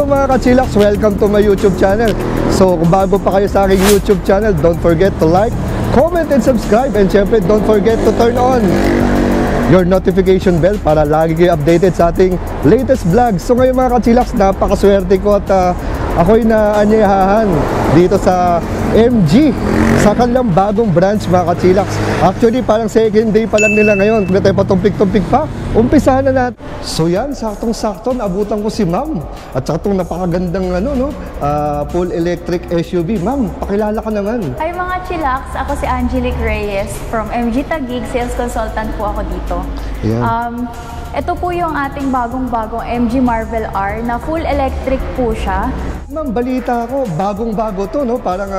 mga ka-chillax, welcome to my YouTube channel. So kung bago pa kayo sa aking YouTube channel, don't forget to like, comment, and subscribe. And syempre, don't forget to turn on your notification bell para lagi kayo updated sa ating latest vlog. So ngayon mga ka-chillax, napakaswerte ko at ako'y naanyayahan dito sa MG, sa kanilang bagong branch mga ka-chillax. Actually parang second day pa lang nila ngayon. Kung tayo patumpik-tumpik pa, umpisahan na natin. So yan, saktong-sakto naabutan ko si ma'am. At saka itong napakagandang full electric SUV. Ma'am, pakilala ka naman. Hi mga chillax, ako si Angelique Reyes from MG Taguig, sales consultant po ako dito. Yan. Ito po yung ating bagong-bagong MG Marvel R na full electric po siya. Ma'am, balita ko, bagong-bago to, no? Parang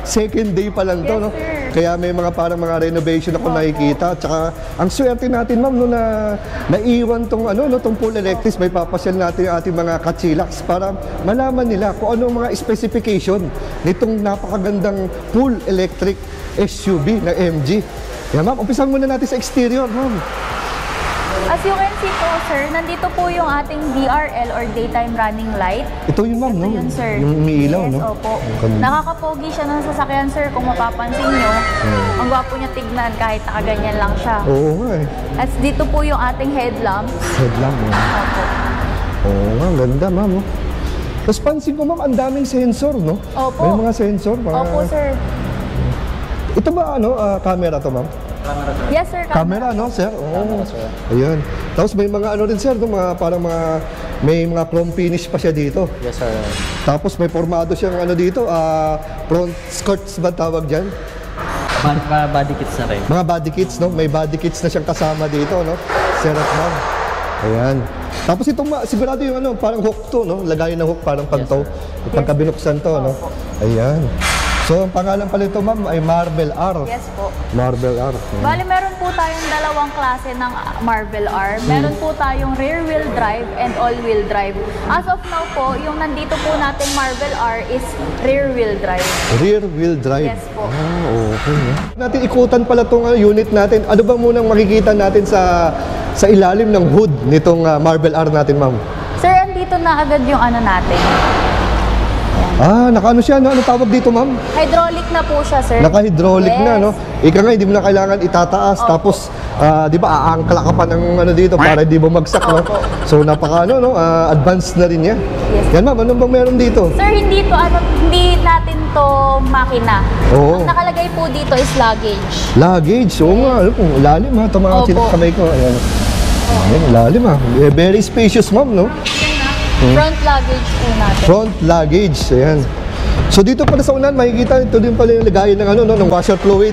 second day pa lang to, Yes, no? sir. Kaya may mga parang mga renovation ako nakikita. Tsaka ang swerte natin, ma'am, no, na naiwan tong tong full electric. May papasyal natin yung ating mga ka-chillax para malaman nila kung ano mga specification nitong napakagandang full electric SUV na MG. Kaya ma'am, umpisan muna natin sa exterior, ma'am. As you can see po, sir, nandito po yung ating DRL or daytime running light. Ito yun, ma'am, no? Ito yun, sir. Yung umiilaw, yes, no? Opo. Nakakapogi siya ng sasakyan, sir. Kung mapapansin nyo, ang gwapo niya tignan kahit nakaganyan lang siya. Oo nga eh. At dito po yung ating headlamp. Headlamp, no? Opo. Oo nga, ganda, ma'am, no? Tapos pansin ko, ma'am, ang daming sensor, no? Opo. May mga sensor. Opo, sir. Ito ba, camera to, ma'am? Yes, sir. Camera, no, sir? Oo. Ayun. Tapos may mga rin, sir, no? May mga chrome finish pa siya dito. Yes, sir. Tapos may formado siyang dito, front skirts ba tawag dyan? Mga body kits na rin. Mga body kits, no? May body kits na siyang kasama dito, no? Sir at ma'am. Ayan. Tapos itong sigurado yung parang hook to, no? Lagayan ng hook parang pantaw. Yes, Pagka binuksan to, no? Ayan. So, ang pangalan pala ito, ma'am, ay Marvel R. Yes po. Marvel R. Bali, meron po tayong dalawang klase ng Marvel R. Meron po tayong rear-wheel drive and all-wheel drive. As of now po, yung nandito po nating Marvel R is rear-wheel drive. Rear-wheel drive? Yes po. Okay. Natin ikutan pala itong unit natin. Ano ba munang makikita natin sa ilalim ng hood nitong Marvel R natin, ma'am? Sir, andito na agad yung natin. Naka-ano siya, no? Ano tawag dito, ma'am? Hydraulic na po siya, sir. Naka-hydraulic yes. na, no? Ika nga, hindi mo na kailangan itataas. Opo. Tapos, di ba, aangkla ka pa ng dito para hindi bumagsak, no? So, advanced na rin yan. Yes. Yan, ma'am, anong bang meron dito? Sir, hindi natin to makina. Oo. Ang nakalagay po dito is luggage. Luggage? Oo nga, lalim ha. Ito mga Opo. kamay ko. Ayan. Ayan, lalim ha. Very spacious, ma'am, no? Front luggage po natin. Front luggage, ayan. So dito pala sa unan, makikita ito din pala yung lagayan ng ng washer fluid.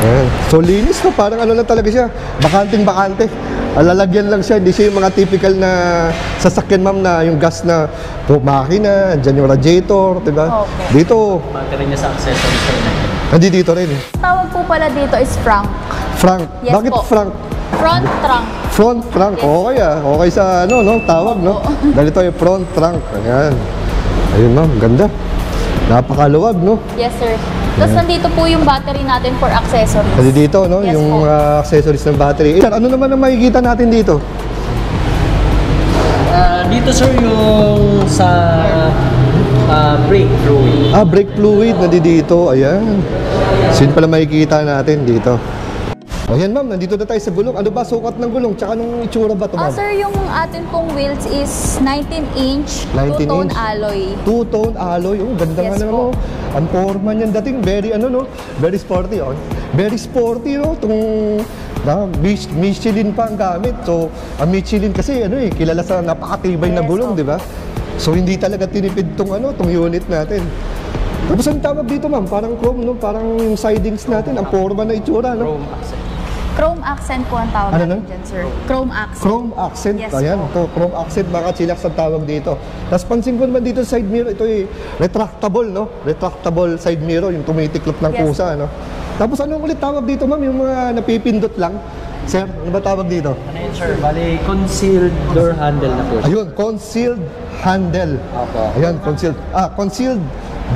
Ayan. So linis to, parang lang talaga siya. Bakanting-bakante. Lalagyan lang siya, hindi siya yung mga typical na sasakyan, ma'am, na yung gas na makina, dyan yung radiator, diba? Okay. Dito, Battery niya sa accessories rin. dito rin. Tawag po pala dito is Frank. Frank. Yes Bakit po. Frank? Front trunk. Front trunk. Yes. Okay Okay sa tawag, no? Dahil ito yung front trunk. Ayan. Ayun, ma'am. Ganda. Napakaluwag, no? Yes, sir. Tapos nandito po yung battery natin for accessories. Kasi dito, no? Yes yung po. accessories ng battery. Sir, ano naman ang makikita natin dito? Dito, sir, yung sa brake fluid. Brake fluid na dito. Ayan. Sin pala makikita natin dito. Ayan, ma'am, nandito na tayo sa gulong. Ano ba sukat ng gulong? Tsaka anong itsura ba ito, ma'am? Sir, yung atin pong wheels is 19-inch, 19 two-tone inch. alloy. Two-tone alloy. Ganda Yes nga po. naman, Ang forma niyan dating, very very sporty, Very sporty, no? Michelin pa ang gamit. So, ang Michelin kasi, kilala sa napakatibay na Yes, gulong, di ba? So, hindi talaga tinipid tong unit natin. Tapos ang tawag dito, ma'am, parang chrome, no? Parang yung sidings natin, ang forma na itsura, no? Chrome accent. Chrome accent po ang tawag natin dyan, sir. Chrome accent. Chrome accent. Yes, Ayan, po. Chrome accent, mga chillax ang tawag dito. Tapos pansin ko naman dito sa side mirror, ito retractable, no? Retractable side mirror, yung tumitiklop ng Yes. kusa, no? Tapos anong ulit tawag dito, ma'am? Yung mga napipindot lang. Sir, ano ba tawag dito? Ano yun, sir? Bali, concealed door handle na po. Ayun, concealed handle. Opo. Ayan, concealed. Concealed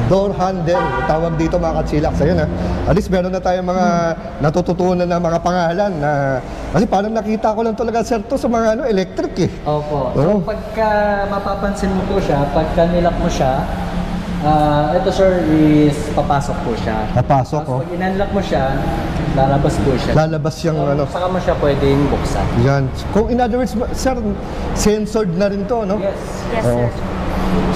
door handle. Tawag dito mga kachilax. Ayun ha. At least meron na tayong mga natututunan na mga pangalan na kasi parang nakita ko lang talaga sir to sa mga electric eh. Opo. Oo. So pagka mapapansin mo po siya, pagka nilak mo siya, ito sir is papasok po siya. Napasok Tapos pag in-unlock mo siya, lalabas po siya. Lalabas yung ano. Saka mo siya pwedeng buksan. Yan. Kung in other words, sir, censored na rin to, no? Yes. Yes, Oo. sir.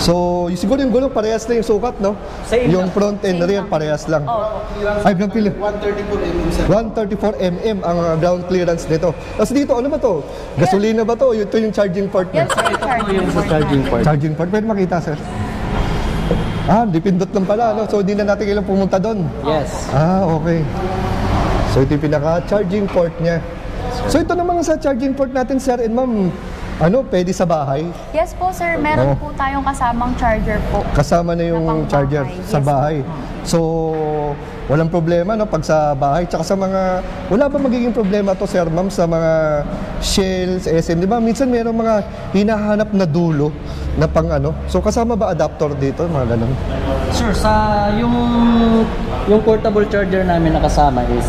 So, siguro yung gulong parehas na yung sukat, no? Same Yung lang. front and Same rear lang. parehas lang. Opo. Ay, ng pili. 134 mm sir. 134 mm ang ground clearance nito. Tapos dito, ano ba to? Gasolina ba to? Ito yung charging port Yes, niya. sir. Ito po yung sa charging port. Charging port, pwede makita, sir. Dipindot lang pala, no? So, hindi na natin kailang pumunta doon. Yes. Okay. So, ito yung pinaka-charging port niya. So, ito naman sa charging port natin, sir and ma'am, pwede sa bahay? Yes po, sir. Meron po tayong kasamang charger po. Kasama na yung Na pang charger bahay. sa Yes, bahay. So, walang problema, no? Pag sa bahay, tsaka sa mga, wala ba magiging problema to, sir, ma'am, sa mga Shell, sa SM, di ba? Minsan mayroong mga hinahanap na dulo na pang So, kasama ba adapter dito, mga ganun? Sure, sa yung portable charger namin na kasama is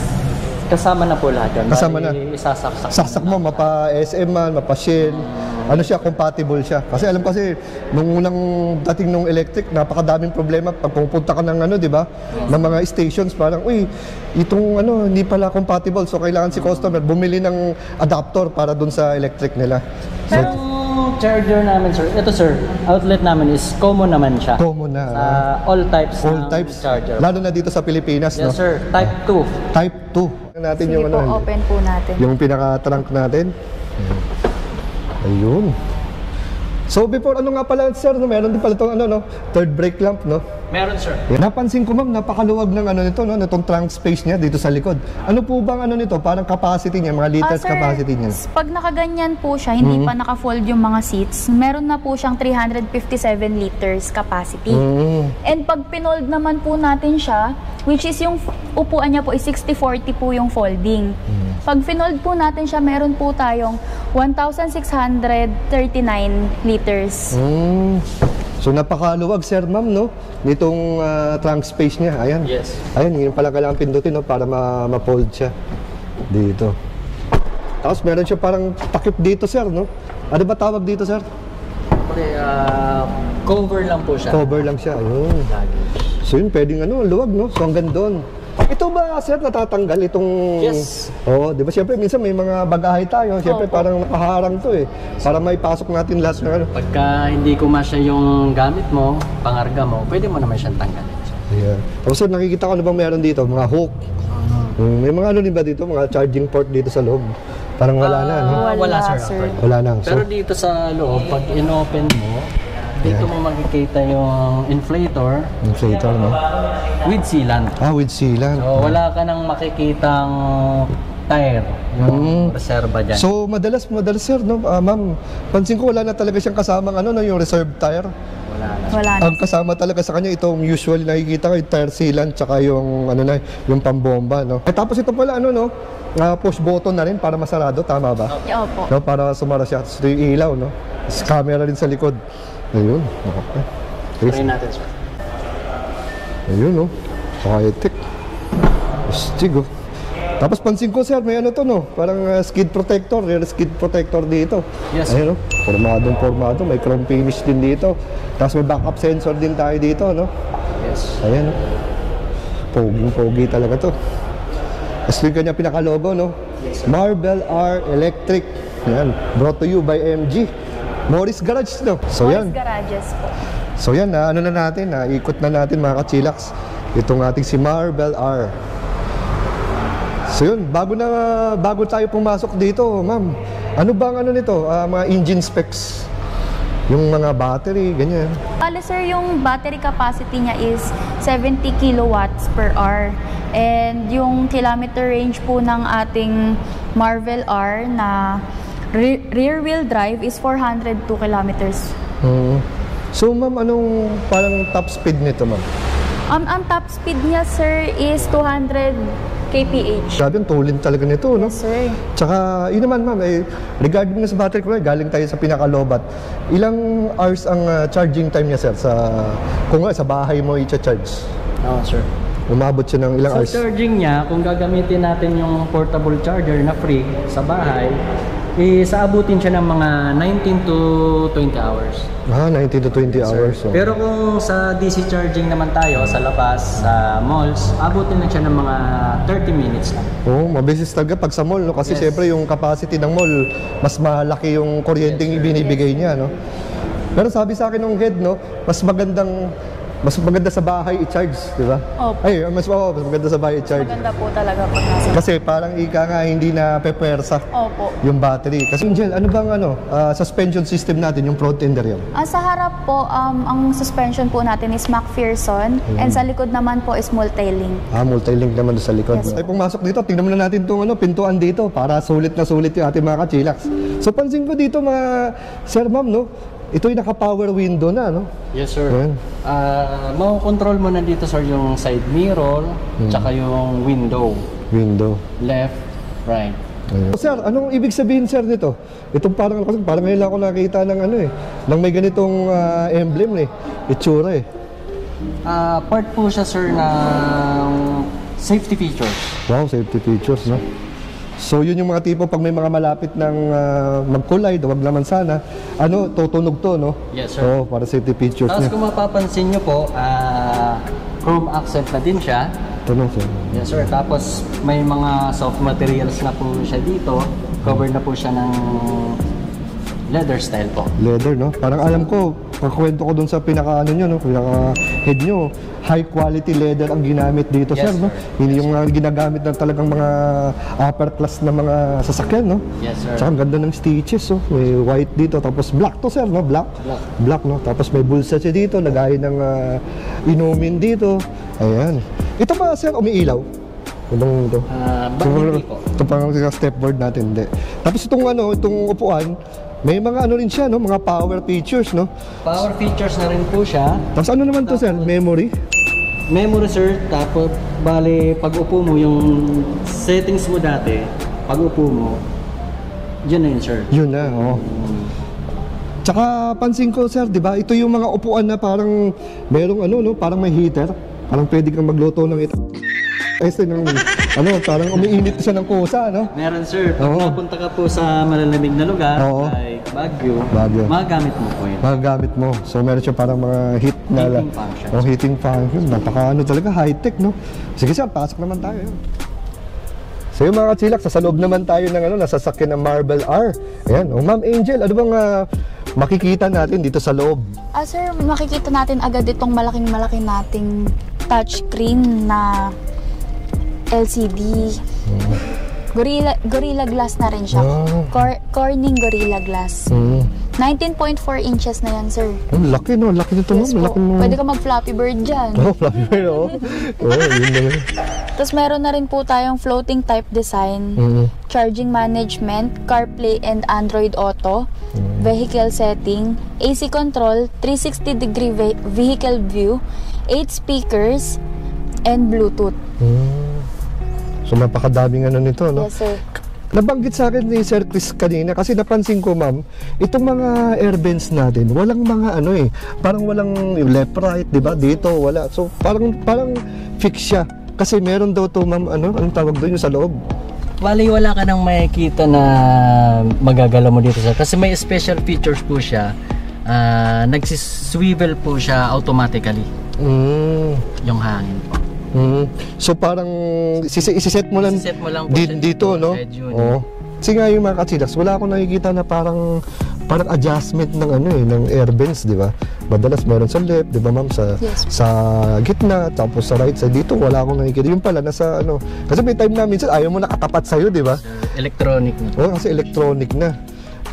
kasama na po lahat yun. Kasama na. Isasaksak. Saksak mo, mapa SM man, mapa Shell, siya, compatible siya. Kasi alam kasi, nung unang dating nung electric, napakadaming problema. Pag pupunta ka ng di ba, ng mga stations, parang, uy, itong hindi pala compatible. So, kailangan si customer bumili ng adapter para dun sa electric nila. So, Pero yung charger namin, sir, ito sir, outlet namin is common naman siya. common na. Sa all types all ng types. charger. Lalo na dito sa Pilipinas, no? Yes sir, type 2. Type 2. Natin Sige yung po, open po natin. yung pinaka-trunk natin. Ayun. So before, nga pala sir, meron din pala itong third brake lamp, no? Meron sir. Napansin ko ma'am, napakaluwag ng nito, no? Itong trunk space niya dito sa likod. Ano po bang nito? Parang capacity niya, mga liters Sir, capacity niya. pag nakaganyan po siya, hindi pa naka-fold yung mga seats, meron na po siyang 357 liters capacity. And pag pinold naman po natin siya, which is yung upuan niya po is 60-40 po yung folding. Pag pinold po natin siya, meron po tayong 1,639 liters. So napakaluwag sir ma'am, no? Nitong trunk space niya. Ayan. Yes. Ayan, yun pala kailangan pindutin, no? Para ma-fold siya. Dito. Tapos meron siya parang takip dito sir, no? Ano ba tawag dito sir? Okay, cover lang po siya. Cover lang siya. Ayun. So yun, pwedeng luwag, no? So hanggang doon. Ito ba, sir, natatanggal itong... Yes. Oo, di ba? Siyempre, minsan may mga bagahe tayo. Siyempre, parang nakaharang to eh. Para may pasok natin lahat ng Pagka hindi kumasya yung gamit mo, pangarga mo, pwede mo naman siyang tanggalin. Yeah. Tapos, sir, nakikita ko ano bang meron dito? Mga hook. May mga din ba dito? Mga charging port dito sa loob. Parang wala na, no? Wala sir. sir. Wala na. So, Pero dito sa loob, pag in-open mo, dito mo makikita yung inflator inflator, no? with sealant. With sealant. So wala ka nang makikitang tire, yung reserva dyan. So, madalas, sir, no? Ma'am, pansin ko wala na talaga siyang kasamang yung reserve tire. wala na. Wala na. Ang kasama talaga sa kanya itong usually nakikita ko yung tire sealant tsaka yung yung pambomba, no. Tapos ito pala push button na rin para masarado, tama ba? Opo. No, para sumara siya. Tapos ito yung ilaw, no. Tapos camera rin sa likod. Ayun. Okay. Try natin sir. Ayun, no. High-tech. Astig, oh. Tapos pansin ko, sir, may no? Parang skid protector, rear skid protector dito. Yes. Ayun, no? Formado. May chrome finish din dito. Tapos may backup sensor din tayo dito, no? Yes. Ayan, no? Pogi talaga to. Tapos yung kanya pinaka-logo, no? Yes, sir. Marvel R Electric. Ayan. Brought to you by MG. Morris Garage, no? So, yan. Garages po. So yan, ikot na natin mga kachilaks itong ating si Marvel R. So yun, bago tayo pumasok dito, ma'am, ano bang nito, mga engine specs? Yung mga battery, ganyan. Bale sir, yung battery capacity niya is 70 kilowatts per hour. And yung kilometer range po ng ating Marvel R na rear wheel drive is 402 kilometers. So ma'am, anong parang top speed nito, ma'am? Ang top speed niya sir is 200 kph. Grabe, ang tulin talaga nito, no? Yes, sir. Tsaka, yun naman ma'am, regarding sa battery ko, galing tayo sa pinakalobat. Ilang hours ang charging time niya, sir, kung sa bahay mo i-charge? Oo, sir. Umabot siya ng ilang hours? Sa charging niya, kung gagamitin natin yung portable charger na free sa bahay, isaabutin siya ng mga 19 to 20 hours. 19 to 20 hours. So. Pero kung sa DC charging naman tayo, sa labas, sa malls, abutin lang siya ng mga 30 minutes lang. Mabilis talaga pag sa mall, no? Kasi Yes. siyempre yung capacity ng mall, mas malaki yung kuryenteng ibinibigay niya, no? Pero sabi sa akin ng head, no, mas maganda sa bahay i-charge, di ba? Opo. Ay, mas maganda sa bahay i-charge. Maganda po talaga pag nasa... Kasi parang ika nga hindi na pepersa Opo. yung battery. Kasi Angel, ano bang suspension system natin, yung front and rear? Sa harap po, ang suspension po natin is McPherson and sa likod naman po is multi-link. Multi-link naman doon sa likod. Yes. Ay, pumasok dito, tingnan muna natin itong pintuan dito para sulit na sulit yung ating mga kachilax. So, pansin ko dito mga sir, ma'am, no? Ito yung naka-power window na, no? Yes, sir. Ayan. Makukontrol mo na dito, sir, yung side mirror, tsaka yung window. Left, right. Ayan. Sir, anong ibig sabihin, sir, nito? Itong parang ngayon lang ako nakita ng ng may ganitong emblem, itsura, Part po siya, sir, ng safety features. Wow, safety features, no? So, yun yung mga tipo, pag may mga malapit ng mag-collide, wag naman sana, tutunog to, no? Yes, sir. Para safety features Tapos niya. kung mapapansin nyo po, chrome accent na din siya. Tunog, sir. Yes, sir. Tapos may mga soft materials na po siya dito. Covered na po siya ng leather style po. Leather, no? Parang alam ko, pagkwento ko dun sa pinaka-head nyo, high quality leather ang ginamit dito, Yes, sir, no? sir. Hindi yung ginagamit ng talagang mga upper class na mga sasakyan, no? Yes, sir. Tsaka ang ganda ng stitches, oh. May white dito, tapos black to, sir, no? Black, no? Tapos may bulsa siya dito, lagay ng inumin dito. Ayan. Ito ba, sir, umiilaw? Ito. Hindi po. Ito pang stepboard natin, hindi. Tapos itong upuan, may mga rin siya, no? Mga power features, no? Power features na rin po siya. Tapos ano naman to, sir? Memory? Memory, sir. Tapos, bali, pag upo mo, yung settings mo dati, pag upo mo, dyan na yun, sir. Yun na, oo. Tsaka pansin ko, sir, di ba? Ito yung mga upuan na parang merong parang may heater. Parang pwede kang magluto ng ito. Parang umiinit siya ng kusa, no? Meron, sir. Pag Oo. napunta ka po sa malalamig na lugar, Oo. like Baguio, Baguio. magagamit mo po yun. Magagamit mo. So meron siya parang mga heat na Heating function. heating function. Napaka talaga high-tech, no? Sige, sir, pasok naman tayo. So yung mga kachilax, sa loob naman tayo ng nasasakyan ng Marble R. Ayan. Ma'am Angel, ano bang makikita natin dito sa loob? Sir, makikita natin agad itong malaking nating touchscreen na LCD. Gorilla Glass na rin siya. Wow. Corning Gorilla Glass. 19.4 inches na yan, sir. Laki, no? Laki nito, Yes ma'am. po. Laki mo. Pwede ka mag-Flappy Bird dyan. Flappy Bird, oo. Yun na yun. Tapos meron na rin po tayong floating type design, charging management, CarPlay and Android Auto, vehicle setting, AC control, 360-degree vehicle view, 8 speakers, and Bluetooth. So napakadaming nito, no? Yes, sir. Nabanggit sa akin ni Sir Chris kanina kasi napansin ko, ma'am, itong mga air vents natin, walang mga parang walang yung left right, 'di ba? Dito wala. So parang fix siya. Kasi meron daw to, ma'am, anong tawag doon yung sa loob? Bali, wala ka nang makikita na magagalaw mo dito, sir. Kasi may special features po siya. Nagsiswivel po siya automatically. Yung hangin po. So parang isiset mo lang, Isiset mo lang po siya dito, no? sa edge yun. Oo. Kasi nga yung mga kachilax, wala akong nakikita na parang adjustment ng ng air vents, di ba? Madalas meron sa left, di ba, ma'am, Yes. sa gitna, tapos sa right side. Dito wala akong nakikita. Yung pala nasa kasi may time na minsan ayaw mo nakatapat sa'yo, di ba? Electronic na. Oo, kasi electronic na.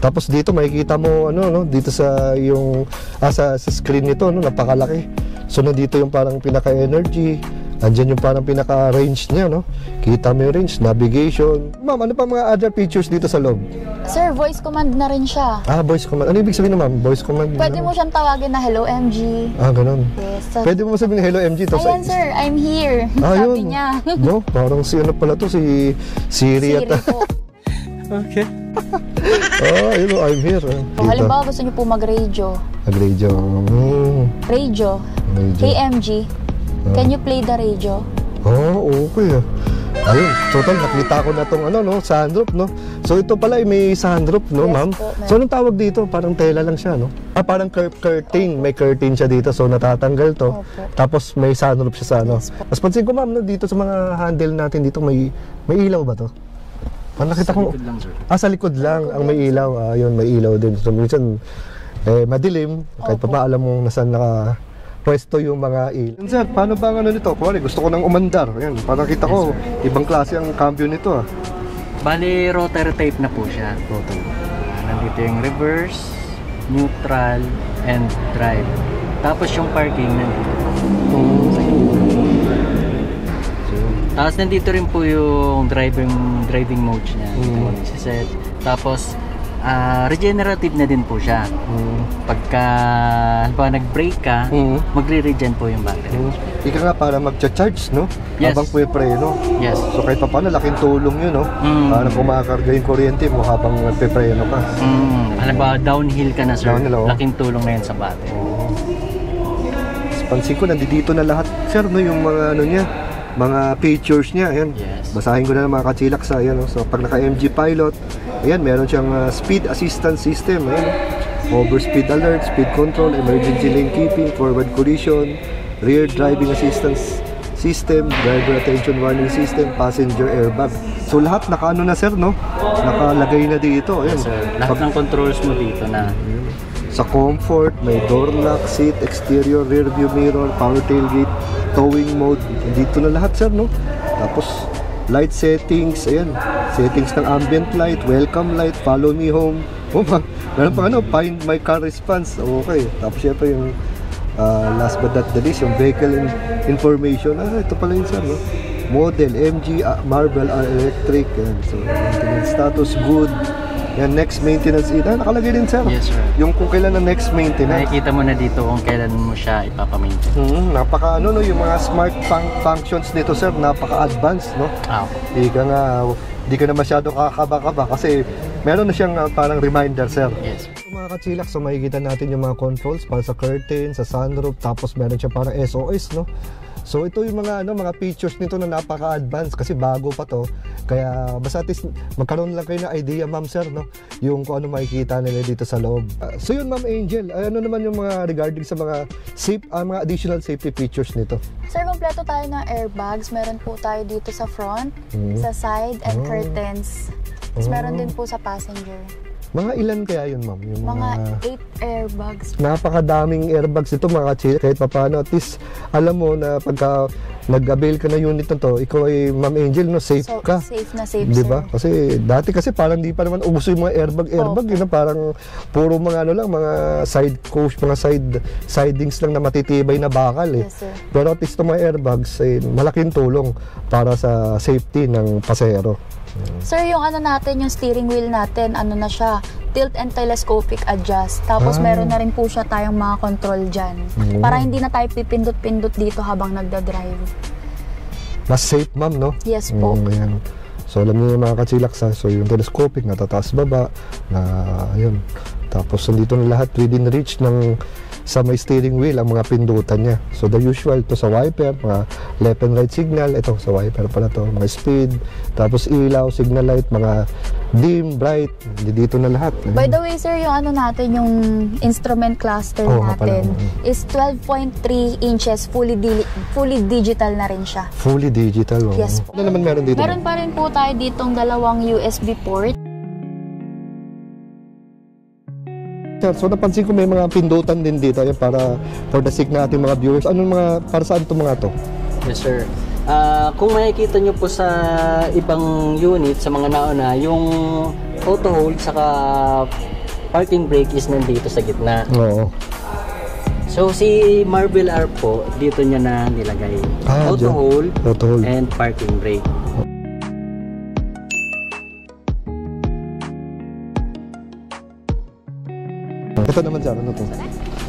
Tapos dito makikita mo dito sa yung sa screen nito, napakalaki. So nandito yung parang pinaka-energy, Andyan yung parang pinaka-range niya, no? Kita mo yung range, navigation. Ma'am, ano pa mga other features dito sa loob? Sir, voice command na rin siya. Voice command. Ano ibig sabihin na, ma'am? Voice command? Pwede mo siyang tawagin na hello MG. Ganun. Yes. So, Pwede mo sabihin hello MG to. ayan sir, I'm here. yun. Sabi niya. No, parang si ano pala to, si Siri Siri ata. po. Okay. Yun o, I'm here. So, halimbawa gusto niyo po mag-radio. Nag-radio. Radio. Radio. Hey MG, can you play the radio? Okay. Ayun, total nakita ko na tong sunroof, no? So ito pala may sunroof, no, Yes ma'am? po, ma'am. So anong tawag dito? Parang tela lang siya, no? Parang curtain, may curtain siya dito, so natatanggal to. Opo. Tapos may sunroof siya sa ano. Yes po. Tapos pansin ko, ma'am, no, dito sa mga handle natin dito may ilaw ba to? Parang nakita ko. Likod lang, sir. Sa likod lang ang may ilaw. Ayun, may ilaw din. So minsan madilim, kahit pa alam mo nasaan pwesto yung mga ilaw. Sir, paano ba ang nito? Kuwari, gusto ko nang umandar. Ayan, parang kita ko, ibang klase ang cambio nito. Bali, rotary type na po siya. Nandito yung reverse, neutral, and drive. Tapos yung parking nandito. Tapos nandito rin po yung driving mode niya. Set. Tapos regenerative na din po siya. Pagka nag-brake ka, magre-regen po yung battery. Ika nga para magcha-charge, no? Yes. Habang puwe-preno. Yes. So kahit pa paano, laking tulong yun, no? Para kumakarga yung kuryente mo habang nagpe-preno ka. Halimbawa, downhill ka na, sir. Downhill, Laking tulong na yun sa battery. Pansin ko, nandito na lahat, sir, no? Yung mga niya, mga features niya, ayan. Yes. Basahin ko na ng mga kachilaks, ayan, no? So pag naka-MG Pilot, ayan, meron siyang speed assistance system, ayan, overspeed alert, speed control, emergency lane keeping, forward collision, rear driving assistance system, driver attention warning system, passenger airbag. So lahat nakaano na, sir, no? Nakalagay na dito, ayan. Yes, sir. Lahat ng controls mo dito na. Sa comfort, may door lock, seat, exterior, rear view mirror, power tailgate, towing mode, dito na lahat, sir, no? Tapos light settings, ayan, settings ng ambient light, welcome light, follow me home. Meron pa find my car response. Okay, tapos syempre yung last but not the least, yung vehicle information. Ito pala yun, sir, no? Model, MG, Marvel R Electric, ayan. So maintenance status, good. Yan, next maintenance. Nakalagay din, sir. Yes, sir. Yung kung kailan na next maintenance. Nakikita mo na dito kung kailan mo siya ipapamaintain. Napaka no, yung mga smart functions nito, sir, napaka-advanced, no? Ika nga, di ka na masyado kakaba-kaba kasi meron na siyang parang reminder, sir. Yes. Mga kachilak, so makikita natin yung mga controls para sa curtain, sa sunroof, tapos meron siya parang SOS, no? So ito yung mga mga features nito na napaka-advanced kasi bago pa to. Kaya basta at least magkaroon lang kayo ng idea, ma'am, sir, no? Yung kung ano makikita nila dito sa loob. So yun, Ma'am Angel, ano naman yung mga regarding sa mga mga additional safety features nito? Sir, kompleto tayo ng airbags. Meron po tayo dito sa front, sa side, and curtains. Tapos meron din po sa passenger. Mga ilan kaya yun, ma'am? Yung mga 8 airbags. Napakadaming airbags ito, mga kachil. Kahit pa paano, at least alam mo na pagka nag-avail ka na unit na to, ikaw ay, Ma'am Angel, no, safe ka. Safe na safe, diba? sir. Kasi dati parang di pa naman uso yung mga airbag, yun, parang puro mga mga side coach, mga sidings lang na matitibay na bakal, eh. Yes, sir. Pero at least itong mga airbags, malaking tulong para sa safety ng pasahero. Sir, yung natin, yung steering wheel natin, na siya, tilt and telescopic adjust. Tapos meron na rin po siya tayong mga control dyan. Para hindi na tayo pipindot-pindot dito habang nagda-drive. Mas safe, ma'am, no? Yes po. Ayan. So alam niyo yung mga kachilaksa, so yung telescopic, natataas baba, na yun. Tapos nandito na lahat within reach ng sa may steering wheel ang mga pindutan niya. So the usual to sa wiper, mga left and right signal, ito sa wiper pala to, mga speed, tapos ilaw, signal light, mga dim, bright, dito na lahat. By the way, sir, yung natin, yung instrument cluster natin is 12.3 inches, fully digital na rin siya. Fully digital, oh. Yes po. Ano naman meron dito? Meron pa rin po tayo ditong dalawang USB port. So napansin ko may mga pindutan din dito para for the sake na ating mga viewers. Para saan itong mga to? Yes, sir. Kung makikita nyo po sa ibang unit, sa mga nauna, yung auto hold saka parking brake is nandito sa gitna. Oo. So si Marvel R po, dito niya na nilagay. Auto hold and parking brake. Ito naman sir, ano to?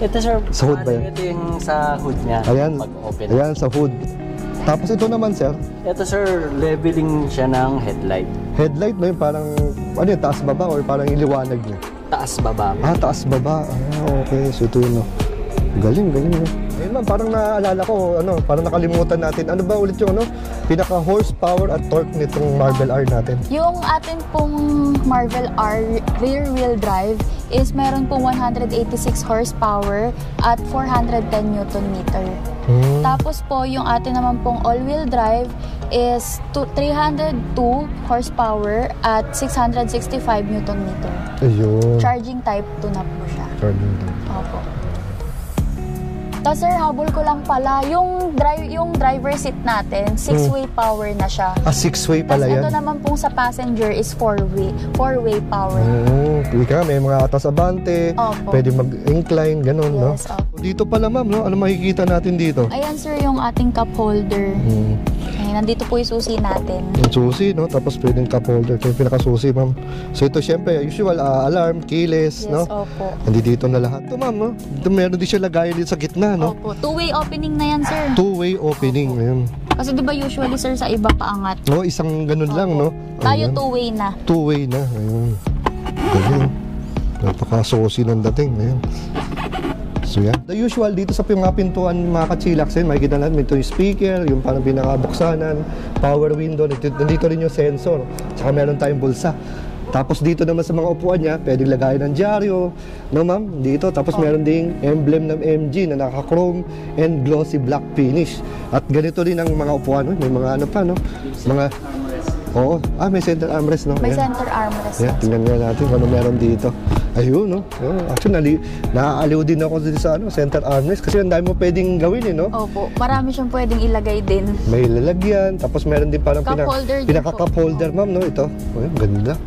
Ito sir, Sa hood ba yan? ito yung sa hood niya. Ayan, Pag-open. ayan sa hood. Tapos ito naman sir, Ito sir, leveling siya ng headlight. headlight no, yung parang, ano yun, taas baba or parang iliwanag niya? Taas baba. Taas baba. Okay, so ito yun no. Galing, galing no. Ayun ma'am, parang naalala ko, ano, parang nakalimutan natin. Ano ba ulit yung ano, pinaka horsepower at torque nitong Marvel R natin? Yung atin pong Marvel R rear wheel drive is meron pong 186 horsepower at 410 Newton meter. Tapos po yung atin naman pong all-wheel drive is 302 horsepower at 665 Newton meter. Ayun. Charging type 2 na po siya. Charging type. Opo. Tapos sir, habol ko lang pala, yung driver seat natin, 6-way power na siya. 6-way pala Tapos yan? ito naman pong sa passenger is 4-way power. May mga atas abante, Opo. pwede mag-incline, ganun, no? Yes, opo. Dito pala ma'am, no? Ano makikita natin dito? Ayan sir, yung ating cup holder. Ayan, nandito po yung susi natin. Yung susi, no? Tapos pwedeng cup holder. Ito yung pinakasusi, ma'am. So ito syempre, usual, alarm, keyless, Yes, no? opo. Nandito na lahat. Ito ma'am, no? Ito meron din siya lagayan dito sa gitna, no? Opo. 2-way opening na yan sir. Two-way opening, ayun. Kasi di ba usually sir sa iba paangat. No, isang ganun lang, no? Tayo Ayan. 2-way na. Two-way na, ayun. Galing. Napaka-saucy ng dating, ayun. So yan. The usual dito sa mga pintuan mga kachilax, makikita natin ito yung speaker, yung parang pinakabuksanan, power window, nandito rin yung sensor, saka meron tayong bulsa. Tapos dito naman sa mga upuan niya, pwedeng lagayan ng dyaryo, no ma'am, dito. Tapos meron ding emblem ng MG na naka-chrome and glossy black finish. At ganito rin ang mga upuan, may mga ano pa, no? Mga, oo, may center armrest, no? May Ayan. center armrest. Yan, tingnan nga natin kung ano meron dito. Ayun, no? Actually, naaaliw din ako dito sa center armrest kasi ang dami mo pwedeng gawin, no? Opo. Marami siyang pwedeng ilagay din. May lalagyan, tapos meron din parang Cup holder din pinaka-cup po. holder, ma'am, no? Ito. Ayun, ganda.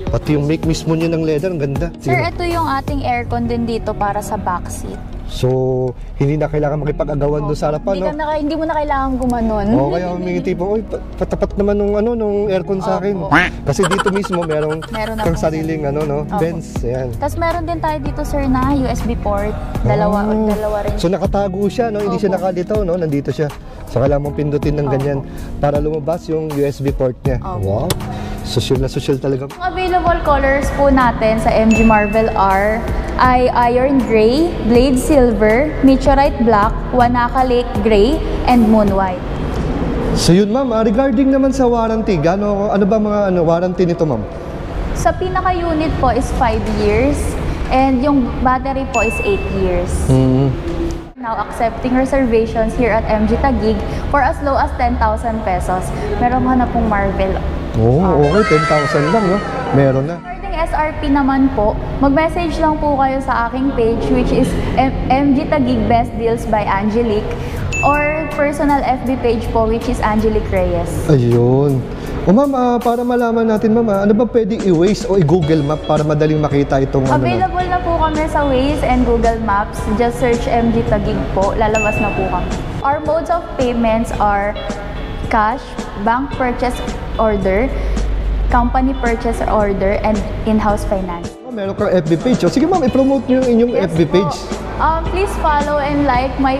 Pati yung make mismo niya ng leather, ang ganda. Sir, ito yung ating aircon din dito para sa backseat. So, hindi na kailangan makipag-agawan doon sa harapan, no? Hindi mo na kailangan gumanon. Oo, kaya may tipong, patapat naman nung aircon sa akin. Opo. Kasi dito mismo, Meron na kang po. sariling, Opo. vents, ayan. Tapos meron din tayo dito sir na USB port. Dalawa rin. So nakatago siya, no? Hindi siya Opo. nakalitaw, no? Nandito siya. So kailangan mong pindutin ng ganyan para lumabas yung USB port niya. Opo. Wow! Social na social talaga. Ang available colors po natin sa MG Marvel R ay Iron Gray, Blade Silver, Meteorite Black, Wanaka Lake Gray, and Moon White. So yun ma'am, regarding naman sa warranty, ano ba mga warranty nito ma'am? Sa pinaka-unit po is 5 years and yung battery po is 8 years. Now accepting reservations here at MG Taguig for as low as 10,000 pesos. Meron ka na pong Marvel. Okay, 10,000 lang, no? Meron na. Regarding SRP naman po, mag-message lang po kayo sa aking page which is MG Taguig Best Deals by Angelique or personal FB page po which is Angelique Reyes. Ayun. O ma'am, para malaman natin ma'am, ano ba pwedeng i-Waze o i-Google Map para madaling makita itong Available na po kami sa Waze and Google Maps. Just search MG Taguig po. Lalabas na po kami. Our modes of payments are cash, bank purchase order, company purchase order, and in-house finance. Meron kang FB page. O sige ma'am, i-promote nyo yung inyong Yes FB po. page. Please follow and like my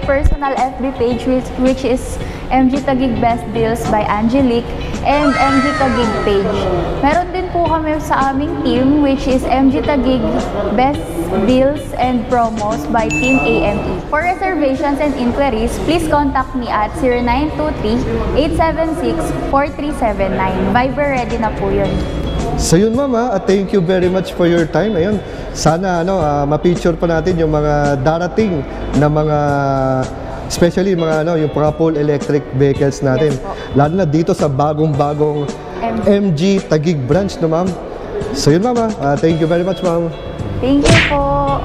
personal FB page which is MG Taguig Best Deals by Angelique and MG Taguig page. Meron din po kami sa aming team which is MG Taguig Best Deals and Promos by Team AME. For reservations and inquiries, please contact me at 0923-876-4379. Viber ready na po yun. So yun ma'am, thank you very much for your time. Ayun, sana ma-feature pa natin yung mga darating na mga especially mga yung mga full electric vehicles natin. Yes po. Lalo na dito sa bagong-bagong MG Taguig branch, no ma'am. So yun ma'am, thank you very much ma'am. Thank you po.